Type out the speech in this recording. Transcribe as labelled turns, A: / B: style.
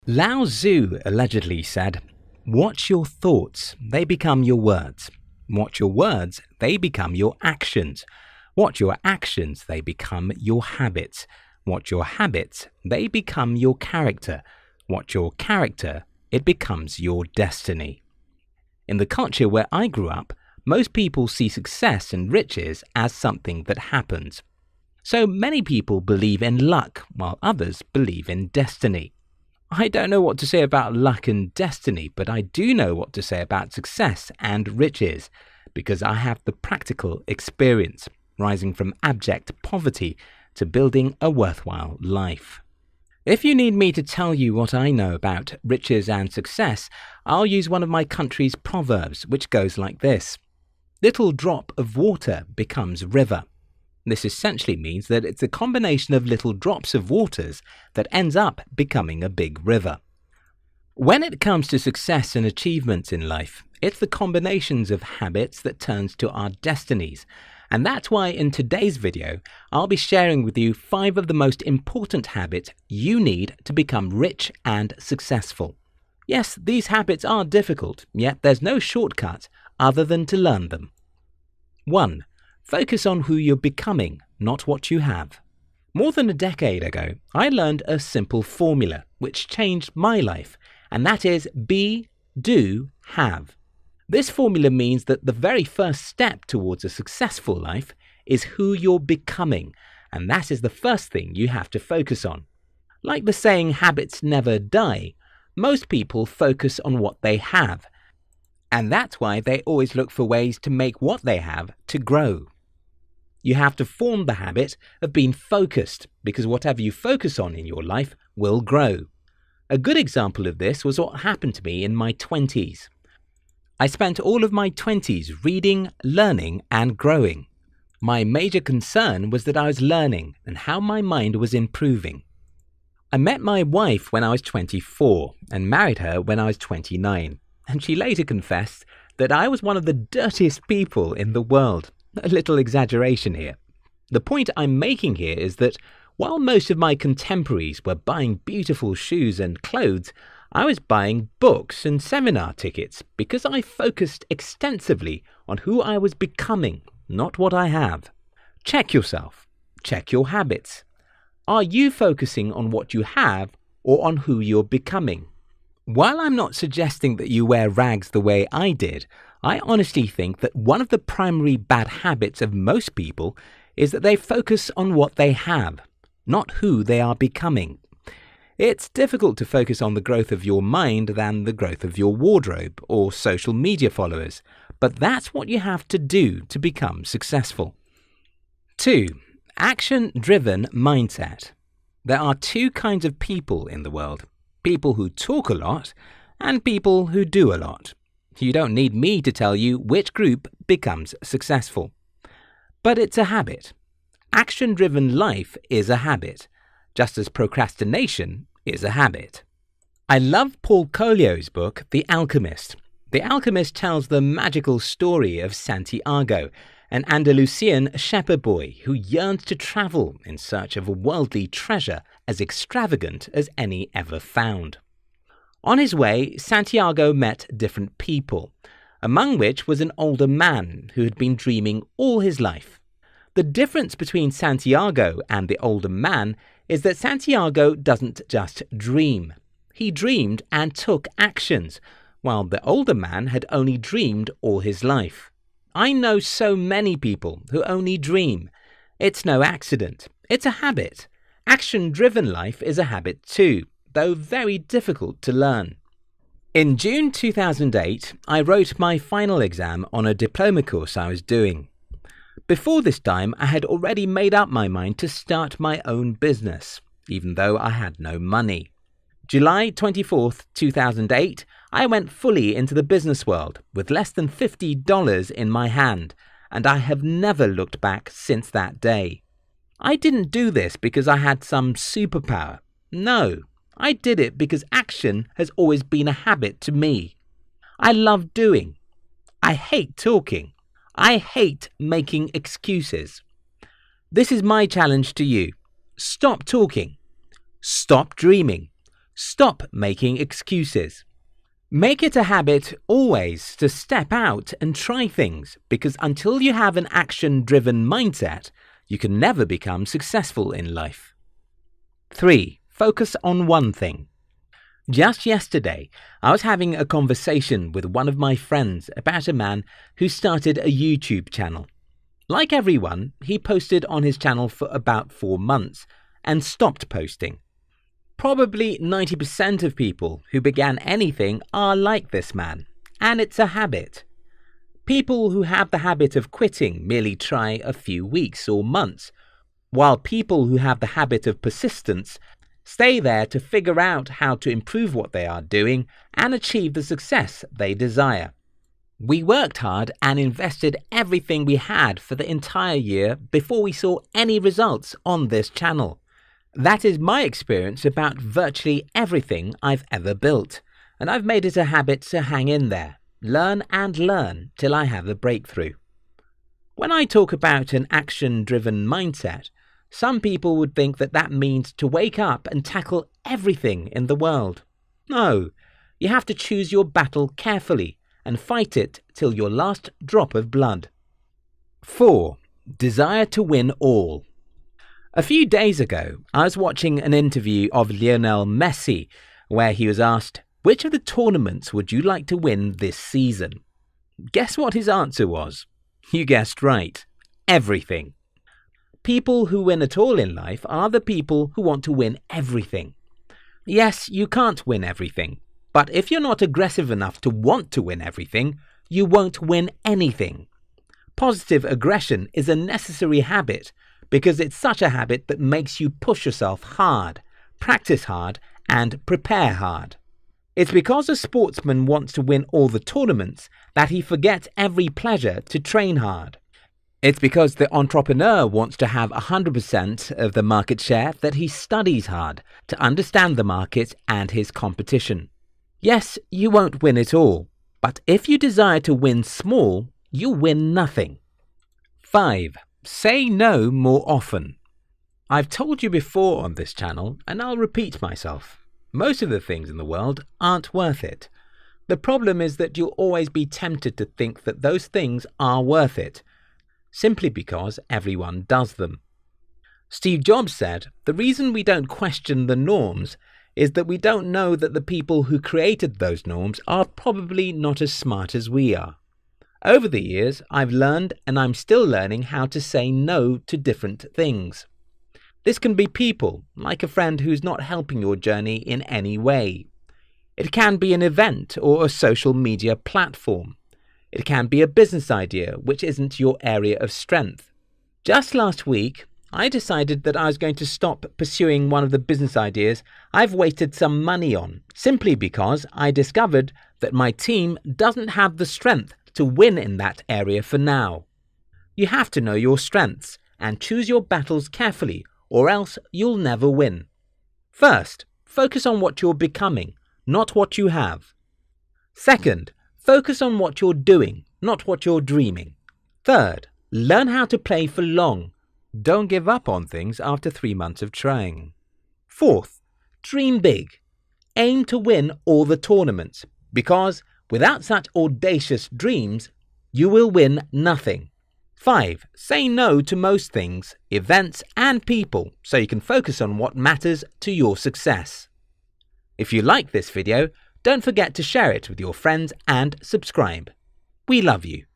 A: Lao Tzu allegedly said, "Watch your thoughts, they become your words. Watch your words, they become your actions. Watch your actions, they become your habits. Watch your habits, they become your character. Watch your character, it becomes your destiny." In the culture where I grew up, most people see success and riches as something that happens. So many people believe in luck, while others believe in destiny. I don't know what to say about luck and destiny, but I do know what to say about success and riches, because I have the practical experience, rising from abject poverty to building a worthwhile life. If you need me to tell you what I know about riches and success, I'll use one of my country's proverbs, which goes like this: "Little drop of water becomes river." This essentially means that it's a combination of little drops of waters that ends up becoming a big river. When it comes to success and achievements in life, it's the combinations of habits that turns to our destinies. And that's why in today's video, I'll be sharing with you 5 of the most important habits you need to become rich and successful. Yes, these habits are difficult, yet there's no shortcut other than to learn them. 1. Focus on who you're becoming, not what you have. More than a decade ago, I learned a simple formula which changed my life, and that is be, do, have. This formula means that the very first step towards a successful life is who you're becoming, and that is the first thing you have to focus on. Like the saying, habits never die, most people focus on what they have, and that's why they always look for ways to make what they have to grow. You have to form the habit of being focused, because whatever you focus on in your life will grow. A good example of this was what happened to me in my 20s. I spent all of my 20s reading, learning, and growing. My major concern was that I was learning and how my mind was improving. I met my wife when I was 24 and married her when I was 29, and she later confessed that I was one of the dirtiest people in the world. A little exaggeration here. The point I'm making here is that while most of my contemporaries were buying beautiful shoes and clothes, I was buying books and seminar tickets because I focused extensively on who I was becoming, not what I have. Check yourself. Check your habits. Are you focusing on what you have or on who you're becoming? While I'm not suggesting that you wear rags the way I did, I honestly think that one of the primary bad habits of most people is that they focus on what they have, not who they are becoming. It's difficult to focus on the growth of your mind than the growth of your wardrobe or social media followers, but that's what you have to do to become successful. 2. Action-driven mindset. There are 2 kinds of people in the world: people who talk a lot and people who do a lot. You don't need me to tell you which group becomes successful. But it's a habit. Action-driven life is a habit, just as procrastination is a habit. I love Paul Coelho's book, The Alchemist. The Alchemist tells the magical story of Santiago, an Andalusian shepherd boy who yearns to travel in search of a worldly treasure as extravagant as any ever found. On his way, Santiago met different people, among which was an older man who had been dreaming all his life. The difference between Santiago and the older man is that Santiago doesn't just dream. He dreamed and took actions, while the older man had only dreamed all his life. I know so many people who only dream. It's no accident. It's a habit. Action-driven life is a habit too, though very difficult to learn. In June 2008, I wrote my final exam on a diploma course I was doing. Before this time, I had already made up my mind to start my own business, even though I had no money. July 24th, 2008, I went fully into the business world with less than $50 in my hand, and I have never looked back since that day. I didn't do this because I had some superpower. No. I did it because action has always been a habit to me. I love doing. I hate talking. I hate making excuses. This is my challenge to you. Stop talking. Stop dreaming. Stop making excuses. Make it a habit always to step out and try things, because until you have an action-driven mindset, you can never become successful in life. 3. Focus on one thing. Just yesterday, I was having a conversation with one of my friends about a man who started a YouTube channel. Like everyone, he posted on his channel for about 4 months and stopped posting. Probably 90% of people who began anything are like this man, and it's a habit. People who have the habit of quitting merely try a few weeks or months, while people who have the habit of persistence stay there to figure out how to improve what they are doing and achieve the success they desire. We worked hard and invested everything we had for the entire year before we saw any results on this channel. That is my experience about virtually everything I've ever built, and I've made it a habit to hang in there, learn and learn till I have a breakthrough. When I talk about an action-driven mindset, some people would think that that means to wake up and tackle everything in the world. No, you have to choose your battle carefully and fight it till your last drop of blood. 4. Desire to win all. A few days ago, I was watching an interview of Lionel Messi where he was asked, "Which of the tournaments would you like to win this season?" Guess what his answer was? You guessed right. Everything. People who win at all in life are the people who want to win everything. Yes, you can't win everything, but if you're not aggressive enough to want to win everything, you won't win anything. Positive aggression is a necessary habit because it's such a habit that makes you push yourself hard, practice hard, and prepare hard. It's because a sportsman wants to win all the tournaments that he forgets every pleasure to train hard. It's because the entrepreneur wants to have 100% of the market share that he studies hard to understand the market and his competition. Yes, you won't win it all, but if you desire to win small, you'll win nothing. 5. Say no more often. I've told you before on this channel, and I'll repeat myself. Most of the things in the world aren't worth it. The problem is that you'll always be tempted to think that those things are worth it, simply because everyone does them. Steve Jobs said, "The reason we don't question the norms is that we don't know that the people who created those norms are probably not as smart as we are." Over the years, I've learned and I'm still learning how to say no to different things. This can be people, like a friend who's not helping your journey in any way. It can be an event or a social media platform. It can be a business idea which isn't your area of strength. Just last week, I decided that I was going to stop pursuing one of the business ideas I've wasted some money on, simply because I discovered that my team doesn't have the strength to win in that area for now. You have to know your strengths and choose your battles carefully, or else you'll never win. First, focus on what you're becoming, not what you have. Second, focus on what you're doing, not what you're dreaming. Third, learn how to play for long. Don't give up on things after 3 months of trying. Fourth, dream big. Aim to win all the tournaments, because without such audacious dreams, you will win nothing. 5. Say no to most things, events, and people so you can focus on what matters to your success. If you like this video, don't forget to share it with your friends and subscribe. We love you.